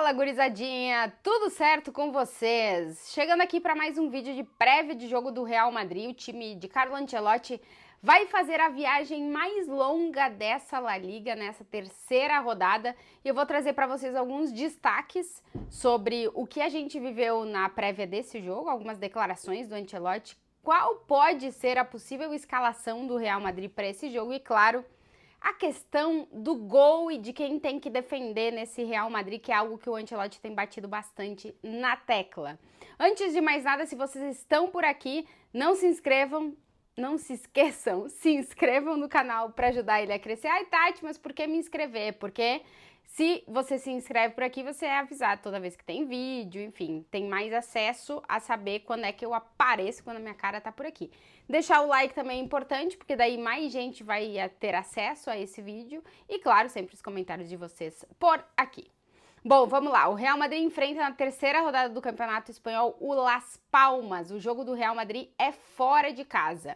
Fala, gurizadinha! Tudo certo com vocês? Chegando aqui para mais um vídeo de prévia de jogo do Real Madrid. O time de Carlo Ancelotti vai fazer a viagem mais longa dessa La Liga, nessa terceira rodada. E eu vou trazer para vocês alguns destaques sobre o que a gente viveu na prévia desse jogo, algumas declarações do Ancelotti, qual pode ser a possível escalação do Real Madrid para esse jogo e, claro, a questão do gol e de quem tem que defender nesse Real Madrid, que é algo que o Ancelotti tem batido bastante na tecla. Antes de mais nada, se vocês estão por aqui, não se esqueçam, se inscrevam no canal para ajudar ele a crescer. Ai, Tati, mas por que me inscrever? Porque se você se inscreve por aqui, você é avisado toda vez que tem vídeo, enfim, tem mais acesso a saber quando é que eu apareço, quando a minha cara tá por aqui. Deixar o like também é importante, porque daí mais gente vai ter acesso a esse vídeo. E, claro, sempre os comentários de vocês por aqui. Bom, vamos lá. O Real Madrid enfrenta na terceira rodada do Campeonato Espanhol o Las Palmas. O jogo do Real Madrid é fora de casa.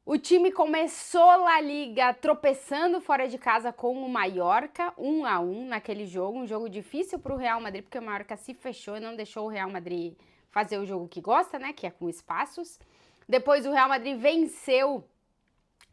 O time começou La Liga tropeçando fora de casa com o Mallorca, 1-1 naquele jogo. Um jogo difícil para o Real Madrid, porque o Mallorca se fechou e não deixou o Real Madrid fazer o jogo que gosta, né? Que é com espaços. Depois o Real Madrid venceu,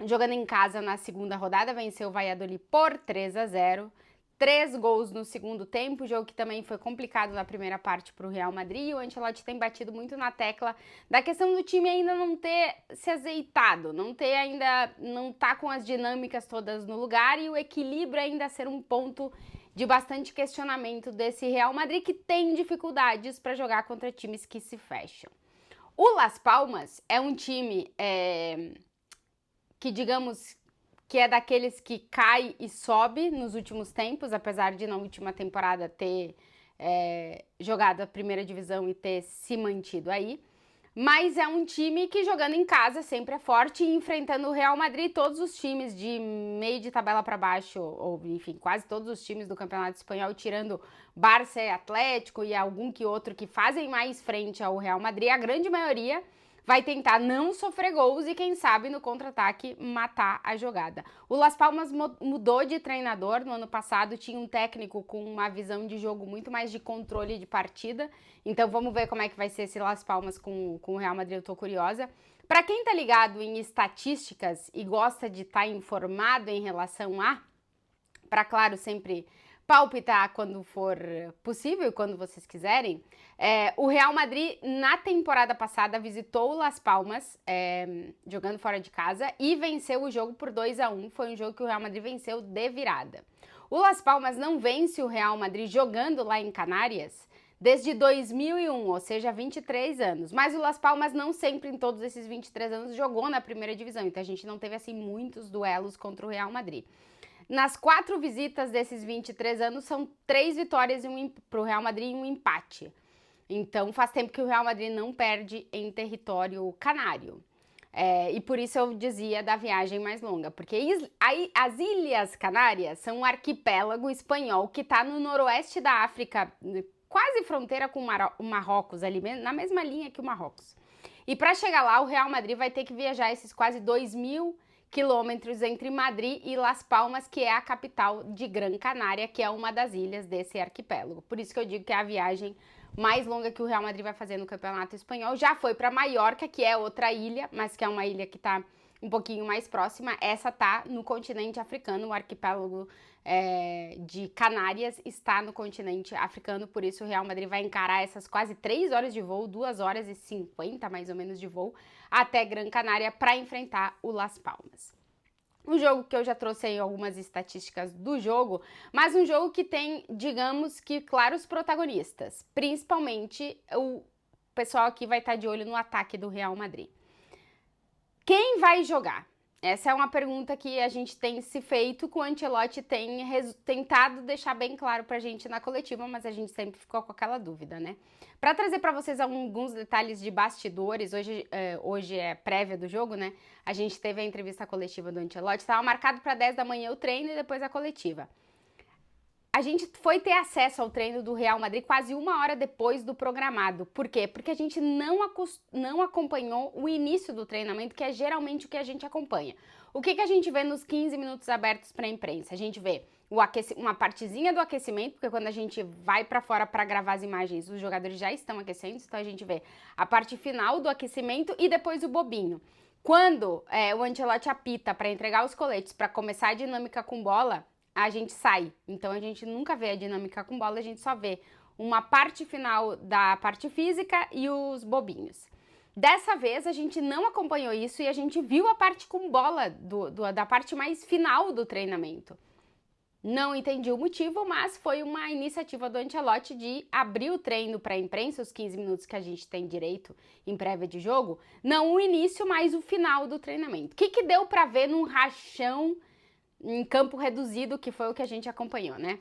jogando em casa na segunda rodada, venceu o Valladolid por 3-0. 3 gols no segundo tempo, jogo que também foi complicado na primeira parte para o Real Madrid. O Ancelotti tem batido muito na tecla da questão do time ainda não ter se azeitado, não tá com as dinâmicas todas no lugar e o equilíbrio ainda ser um ponto de bastante questionamento desse Real Madrid, que tem dificuldades para jogar contra times que se fecham. O Las Palmas é um time que, digamos, que é daqueles que cai e sobe nos últimos tempos, apesar de na última temporada ter jogado a primeira divisão e ter se mantido aí. Mas é um time que, jogando em casa, sempre é forte e enfrentando o Real Madrid, todos os times de meio de tabela para baixo, ou enfim, quase todos os times do Campeonato Espanhol, tirando Barça e Atlético e algum que outro que fazem mais frente ao Real Madrid, a grande maioria vai tentar não sofrer gols e, quem sabe, no contra-ataque, matar a jogada. O Las Palmas mudou de treinador. No ano passado tinha um técnico com uma visão de jogo muito mais de controle de partida. Então vamos ver como é que vai ser esse Las Palmas com o Real Madrid, eu tô curiosa. Para quem tá ligado em estatísticas e gosta de estar informado em relação para, claro, sempre palpitar quando for possível, quando vocês quiserem. O Real Madrid, na temporada passada, visitou o Las Palmas, jogando fora de casa, e venceu o jogo por 2-1. Foi um jogo que o Real Madrid venceu de virada. O Las Palmas não vence o Real Madrid jogando lá em Canárias desde 2001, ou seja, 23 anos. Mas o Las Palmas não sempre, em todos esses 23 anos, jogou na primeira divisão. Então a gente não teve, assim, muitos duelos contra o Real Madrid. Nas 4 visitas desses 23 anos, são 3 vitórias para o Real Madrid e um empate. Então, faz tempo que o Real Madrid não perde em território canário. E por isso eu dizia da viagem mais longa, porque as Ilhas Canárias são um arquipélago espanhol que está no noroeste da África, quase fronteira com o Marrocos, ali na mesma linha que o Marrocos. E para chegar lá, o Real Madrid vai ter que viajar esses quase 2.000 quilômetros entre Madrid e Las Palmas, que é a capital de Gran Canária, que é uma das ilhas desse arquipélago. Por isso que eu digo que é a viagem mais longa que o Real Madrid vai fazer no Campeonato Espanhol. Já foi para Maiorca, que é outra ilha, mas que é uma ilha que está um pouquinho mais próxima. Essa tá no continente africano, o arquipélago de Canárias está no continente africano, por isso o Real Madrid vai encarar essas quase 3 horas de voo, 2 horas e 50 mais ou menos de voo, até Gran Canária para enfrentar o Las Palmas. Um jogo que eu já trouxe aí algumas estatísticas do jogo, mas um jogo que tem, digamos que, claros protagonistas, principalmente o pessoal aqui vai estar de olho no ataque do Real Madrid. Quem vai jogar? Essa é uma pergunta que a gente tem se feito, que o Ancelotti tem tentado deixar bem claro pra gente na coletiva, mas a gente sempre ficou com aquela dúvida, né? Pra trazer pra vocês alguns detalhes de bastidores, hoje é prévia do jogo, né? A gente teve a entrevista coletiva do Ancelotti, estava marcado pra 10 da manhã o treino e depois a coletiva. A gente foi ter acesso ao treino do Real Madrid quase 1 hora depois do programado. Por quê? Porque a gente não acompanhou o início do treinamento, que é geralmente o que a gente acompanha. O que a gente vê nos 15 minutos abertos para a imprensa? A gente vê uma partezinha do aquecimento, porque quando a gente vai para fora para gravar as imagens, os jogadores já estão aquecendo, então a gente vê a parte final do aquecimento e depois o bobinho. Quando o Ancelotti apita para entregar os coletes, para começar a dinâmica com bola, a gente sai. Então a gente nunca vê a dinâmica com bola, a gente só vê uma parte final da parte física e os bobinhos. Dessa vez a gente não acompanhou isso e a gente viu a parte com bola da parte mais final do treinamento. Não entendi o motivo, mas foi uma iniciativa do Ancelotti de abrir o treino para a imprensa, os 15 minutos que a gente tem direito em prévia de jogo, não o início, mas o final do treinamento. O que deu para ver num rachão em campo reduzido, que foi o que a gente acompanhou, né?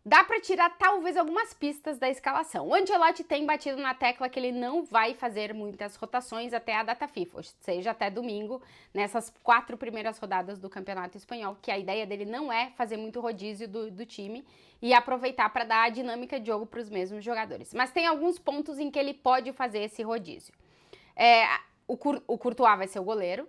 Dá para tirar talvez algumas pistas da escalação. O Ancelotti tem batido na tecla que ele não vai fazer muitas rotações até a data FIFA, ou seja, até domingo, nessas 4 primeiras rodadas do Campeonato Espanhol, que a ideia dele não é fazer muito rodízio do time e aproveitar para dar a dinâmica de jogo para os mesmos jogadores. Mas tem alguns pontos em que ele pode fazer esse rodízio. O Courtois vai ser o goleiro.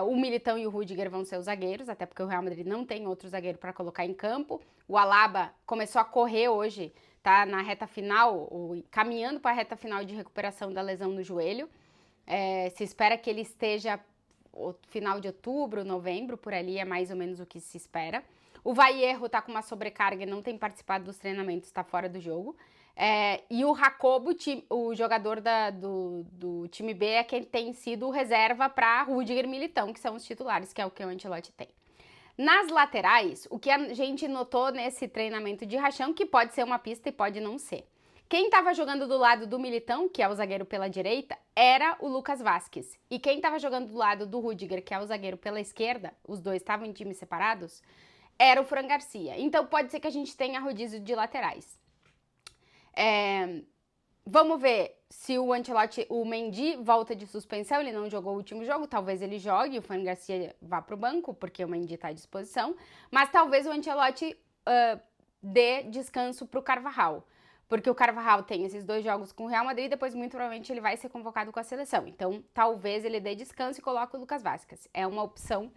O Militão e o Rudiger vão ser os zagueiros, até porque o Real Madrid não tem outro zagueiro para colocar em campo. O Alaba começou a correr hoje, tá na reta final, caminhando para a reta final de recuperação da lesão no joelho. Se espera que ele esteja final de outubro, novembro, por ali é mais ou menos o que se espera. O Vallejo tá com uma sobrecarga e não tem participado dos treinamentos, está fora do jogo. E o Jacobo, o jogador do time B, é quem tem sido reserva para Rudiger e Militão, que são os titulares, que é o que o Ancelotti tem. Nas laterais, o que a gente notou nesse treinamento de rachão, que pode ser uma pista e pode não ser. Quem estava jogando do lado do Militão, que é o zagueiro pela direita, era o Lucas Vázquez. E quem estava jogando do lado do Rudiger, que é o zagueiro pela esquerda, os dois estavam em times separados, era o Fran Garcia. Então pode ser que a gente tenha rodízio de laterais. Vamos ver se o Ancelotti, o Mendy volta de suspensão, ele não jogou o último jogo, talvez ele jogue, o Fran Garcia vá para o banco, porque o Mendy está à disposição, mas talvez o Ancelotti dê descanso para o Carvajal, porque o Carvajal tem esses 2 jogos com o Real Madrid e depois muito provavelmente ele vai ser convocado com a seleção, então talvez ele dê descanso e coloque o Lucas Vázquez, é uma opção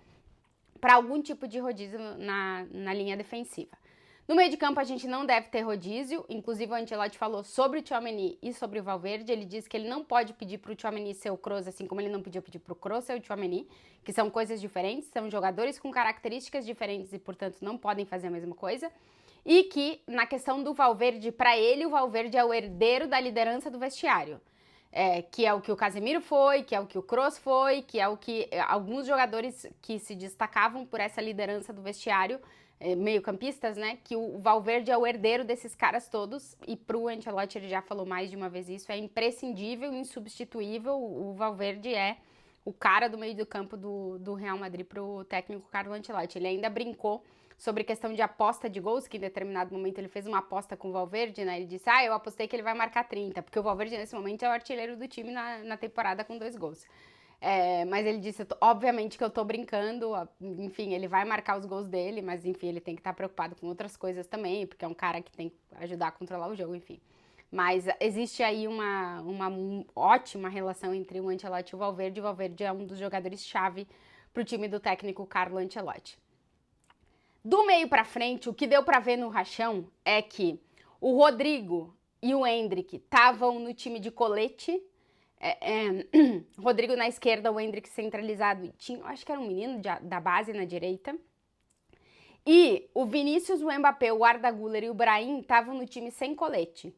para algum tipo de rodízio na linha defensiva. No meio de campo a gente não deve ter rodízio, inclusive o Ancelotti falou sobre o Tchouaméni e sobre o Valverde, ele disse que ele não pode pedir para o Tchouaméni ser o Kroos, assim como ele não podia pedir para o Kroos ser o Tchouaméni, que são coisas diferentes, são jogadores com características diferentes e, portanto, não podem fazer a mesma coisa, e que, na questão do Valverde, para ele, o Valverde é o herdeiro da liderança do vestiário. Que é o que o Casemiro foi, que é o que o Kroos foi, que é o que alguns jogadores que se destacavam por essa liderança do vestiário, meio-campistas, né? Que o Valverde é o herdeiro desses caras todos, e pro Ancelotti, ele já falou mais de uma vez isso, é imprescindível, insubstituível, o Valverde é o cara do meio do campo do Real Madrid pro técnico Carlo Ancelotti. Ele ainda brincou sobre questão de aposta de gols, que em determinado momento ele fez uma aposta com o Valverde, né? Ele disse, eu apostei que ele vai marcar 30, porque o Valverde nesse momento é o artilheiro do time na temporada com 2 gols. Mas ele disse, obviamente que eu tô brincando, enfim, ele vai marcar os gols dele, mas enfim, ele tem que estar preocupado com outras coisas também, porque é um cara que tem que ajudar a controlar o jogo, enfim. Mas existe aí uma ótima relação entre o Ancelotti e o Valverde é um dos jogadores-chave pro time do técnico Carlo Ancelotti. Do meio pra frente, o que deu pra ver no rachão é que o Rodrigo e o Endrick estavam no time de colete, Rodrigo na esquerda, o Endrick centralizado, tinha, acho que era um menino da base na direita. E o Vinícius, o Mbappé, o Arda Güler e o Brahim estavam no time sem colete.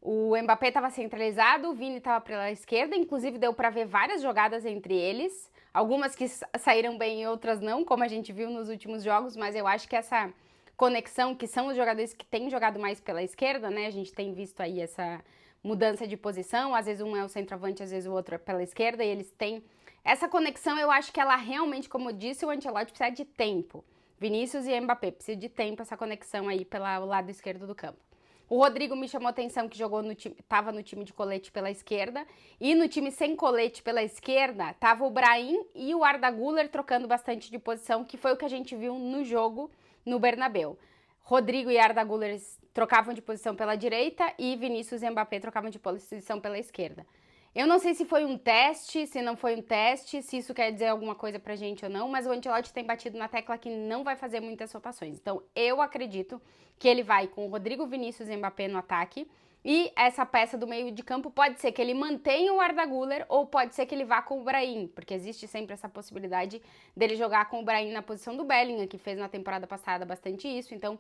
O Mbappé estava centralizado, o Vini estava pela esquerda, inclusive deu para ver várias jogadas entre eles, algumas que saíram bem e outras não, como a gente viu nos últimos jogos, mas eu acho que essa conexão, que são os jogadores que têm jogado mais pela esquerda, né, a gente tem visto aí essa mudança de posição, às vezes um é o centroavante, às vezes o outro é pela esquerda, e eles têm essa conexão. Eu acho que ela realmente, como disse o Ancelotti, precisa de tempo. Vinícius e Mbappé, precisa de tempo essa conexão aí pelo lado esquerdo do campo. O Rodrigo me chamou a atenção que estava no time de colete pela esquerda, e no time sem colete pela esquerda estava o Brahim e o Arda Güler trocando bastante de posição, que foi o que a gente viu no jogo no Bernabéu. Rodrigo e Arda Güler trocavam de posição pela direita e Vinícius e Mbappé trocavam de posição pela esquerda. Eu não sei se foi um teste, se não foi um teste, se isso quer dizer alguma coisa pra gente ou não, mas o Ancelotti tem batido na tecla que não vai fazer muitas rotações. Então, eu acredito que ele vai com o Rodrigo, Vinícius e Mbappé no ataque. E essa peça do meio de campo pode ser que ele mantenha o Arda Güler ou pode ser que ele vá com o Brahim, porque existe sempre essa possibilidade dele jogar com o Brahim na posição do Bellingham, que fez na temporada passada bastante isso. Então,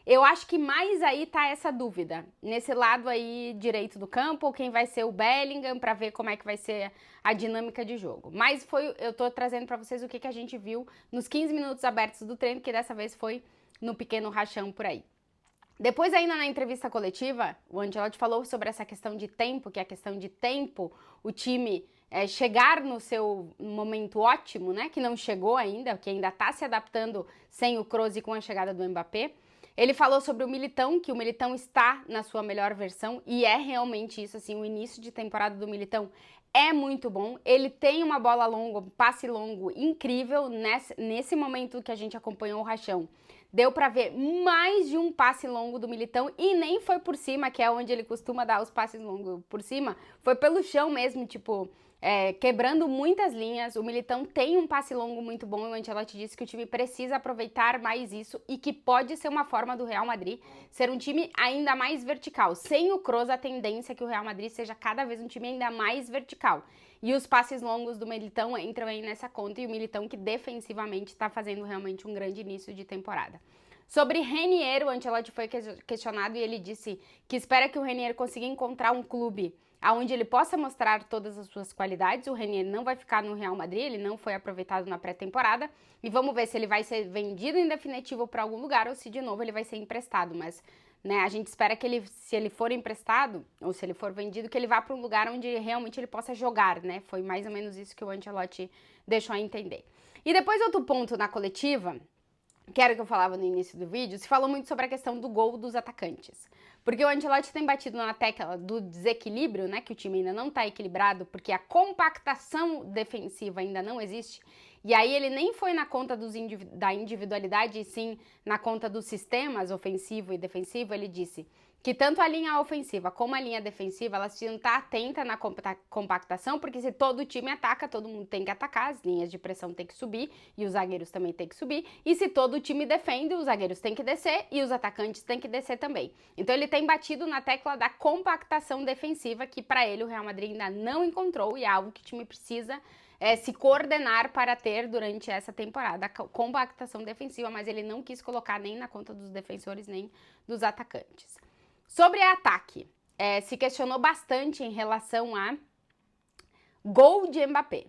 eu acho que mais aí tá essa dúvida, nesse lado aí direito do campo, quem vai ser o Bellingham, para ver como é que vai ser a dinâmica de jogo. Mas eu tô trazendo para vocês o que a gente viu nos 15 minutos abertos do treino, que dessa vez foi no pequeno rachão por aí. Depois, ainda na entrevista coletiva, o Ancelotti falou sobre essa questão de tempo, que é a questão de tempo, o time chegar no seu momento ótimo, né, que não chegou ainda, que ainda está se adaptando sem o Kroos e com a chegada do Mbappé. Ele falou sobre o Militão, que o Militão está na sua melhor versão, e é realmente isso, assim, o início de temporada do Militão é muito bom. Ele tem uma bola longa, um passe longo incrível nesse momento que a gente acompanhou o rachão. Deu pra ver mais de um passe longo do Militão e nem foi por cima, que é onde ele costuma dar os passes longos por cima. Foi pelo chão mesmo, tipo, quebrando muitas linhas. O Militão tem um passe longo muito bom e o Ancelotti disse que o time precisa aproveitar mais isso e que pode ser uma forma do Real Madrid ser um time ainda mais vertical. Sem o Kroos, a tendência é que o Real Madrid seja cada vez um time ainda mais vertical. E os passes longos do Militão entram aí nessa conta, e o Militão que defensivamente está fazendo realmente um grande início de temporada. Sobre Renier, o Ancelotti foi questionado e ele disse que espera que o Renier consiga encontrar um clube onde ele possa mostrar todas as suas qualidades. O Renier não vai ficar no Real Madrid, ele não foi aproveitado na pré-temporada, e vamos ver se ele vai ser vendido em definitivo para algum lugar ou se de novo ele vai ser emprestado, mas né, a gente espera que ele, se ele for emprestado ou se ele for vendido, que ele vá para um lugar onde realmente ele possa jogar, né? Foi mais ou menos isso que o Ancelotti deixou a entender. E depois outro ponto na coletiva, que era o que eu falava no início do vídeo, se falou muito sobre a questão do gol dos atacantes. Porque o Ancelotti tem batido na tecla do desequilíbrio, né, que o time ainda não está equilibrado, porque a compactação defensiva ainda não existe. E aí ele nem foi na conta da individualidade, e sim na conta dos sistemas ofensivo e defensivo. Ele disse que tanto a linha ofensiva como a linha defensiva, elas precisam estar atentas na compactação, porque se todo time ataca, todo mundo tem que atacar, as linhas de pressão têm que subir e os zagueiros também têm que subir, e se todo time defende, os zagueiros têm que descer e os atacantes têm que descer também. Então ele tem batido na tecla da compactação defensiva, que para ele o Real Madrid ainda não encontrou, e é algo que o time precisa se coordenar para ter durante essa temporada, a compactação defensiva, mas ele não quis colocar nem na conta dos defensores, nem dos atacantes. Sobre ataque, se questionou bastante em relação a gol de Mbappé.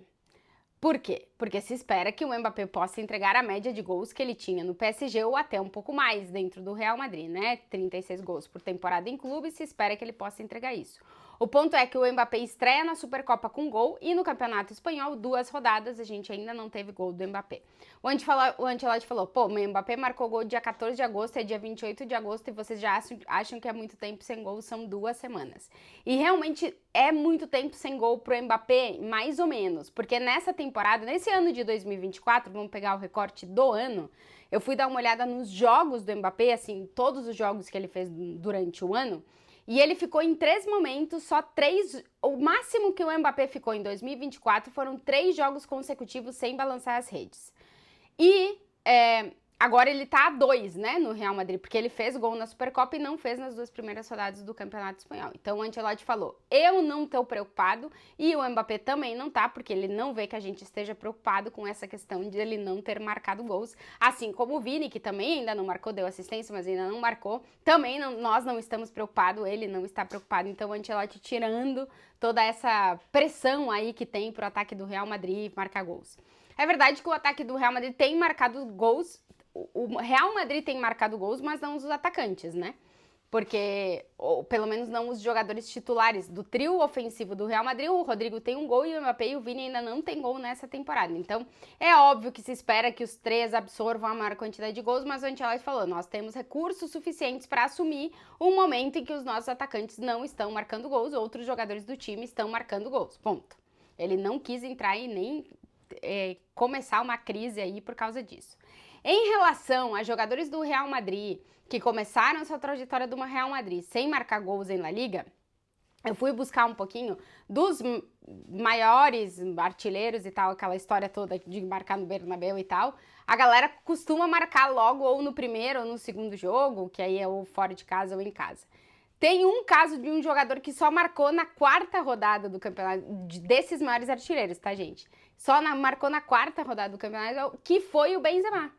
Por quê? Porque se espera que o Mbappé possa entregar a média de gols que ele tinha no PSG ou até um pouco mais dentro do Real Madrid, né? 36 gols por temporada em clube, se espera que ele possa entregar isso. O ponto é que o Mbappé estreia na Supercopa com gol e no Campeonato Espanhol, 2 rodadas, a gente ainda não teve gol do Mbappé. O Ancelotti falou, pô, o Mbappé marcou gol dia 14 de agosto, é dia 28 de agosto e vocês já acham que é muito tempo sem gol, são 2 semanas. E realmente é muito tempo sem gol pro Mbappé, mais ou menos, porque nessa temporada, nesse ano de 2024, vamos pegar o recorte do ano, eu fui dar uma olhada nos jogos do Mbappé, assim, todos os jogos que ele fez durante o ano, e ele ficou em 3 momentos, só 3, o máximo que o Mbappé ficou em 2024 foram 3 jogos consecutivos sem balançar as redes. E agora ele tá a 2, né, no Real Madrid, porque ele fez gol na Supercopa e não fez nas 2 primeiras rodadas do Campeonato Espanhol. Então o Ancelotti falou, eu não tô preocupado e o Mbappé também não tá, porque ele não vê que a gente esteja preocupado com essa questão de ele não ter marcado gols, assim como o Vini, que também ainda não marcou, deu assistência, mas ainda não marcou, também nós não estamos preocupados, ele não está preocupado. Então o Ancelotti tirando toda essa pressão aí que tem pro ataque do Real Madrid marcar gols. É verdade que o ataque do Real Madrid tem marcado gols, o Real Madrid tem marcado gols, mas não os atacantes, né? Porque, ou pelo menos não os jogadores titulares do trio ofensivo do Real Madrid, o Rodrigo tem um gol e o Mbappé e o Vini ainda não tem gol nessa temporada. Então, é óbvio que se espera que os 3 absorvam a maior quantidade de gols, mas o Ancelotti falou, nós temos recursos suficientes para assumir um momento em que os nossos atacantes não estão marcando gols, outros jogadores do time estão marcando gols, ponto. Ele não quis entrar e nem começar uma crise aí por causa disso. Em relação a jogadores do Real Madrid que começaram sua trajetória do Real Madrid sem marcar gols em La Liga, eu fui buscar um pouquinho dos maiores artilheiros e tal, aquela história toda de marcar no Bernabéu e tal. A galera costuma marcar logo ou no primeiro ou no segundo jogo, que aí é ou fora de casa ou em casa. Tem um caso de um jogador que só marcou na quarta rodada do campeonato, desses maiores artilheiros, tá, gente? Marcou na quarta rodada do campeonato, que foi o Benzema.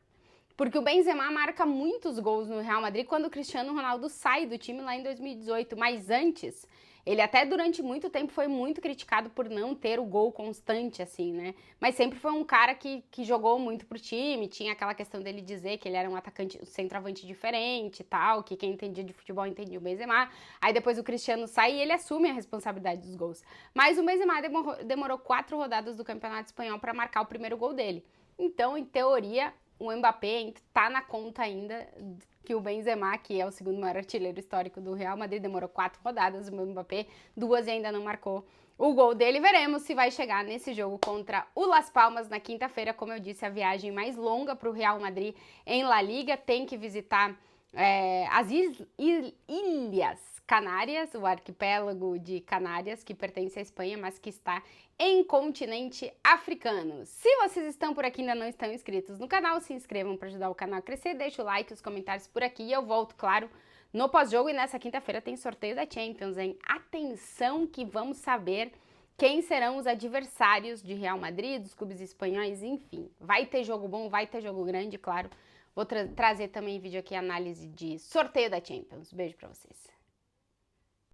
Porque o Benzema marca muitos gols no Real Madrid quando o Cristiano Ronaldo sai do time lá em 2018. Mas antes, ele até durante muito tempo foi muito criticado por não ter o gol constante, assim, né? Mas sempre foi um cara que jogou muito pro time, tinha aquela questão dele dizer que ele era um atacante, um centroavante diferente e tal, que quem entendia de futebol entendia o Benzema. Aí depois o Cristiano sai e ele assume a responsabilidade dos gols. Mas o Benzema demorou 4 rodadas do Campeonato Espanhol para marcar o primeiro gol dele. Então, em teoria, o Mbappé tá na conta ainda que o Benzema, que é o segundo maior artilheiro histórico do Real Madrid, demorou 4 rodadas, o Mbappé 2 e ainda não marcou o gol dele. Veremos se vai chegar nesse jogo contra o Las Palmas na quinta-feira. Como eu disse, a viagem mais longa para o Real Madrid em La Liga, tem que visitar as Ilhas Canárias, o arquipélago de Canárias, que pertence à Espanha, mas que está em continente africano. Se vocês estão por aqui e ainda não estão inscritos no canal, se inscrevam para ajudar o canal a crescer, deixa o like, os comentários por aqui e eu volto, claro, no pós-jogo. E nessa quinta-feira tem sorteio da Champions, hein? Atenção que vamos saber quem serão os adversários de Real Madrid, dos clubes espanhóis, enfim. Vai ter jogo bom, vai ter jogo grande, claro. Vou trazer também vídeo aqui, análise de sorteio da Champions. Beijo pra vocês.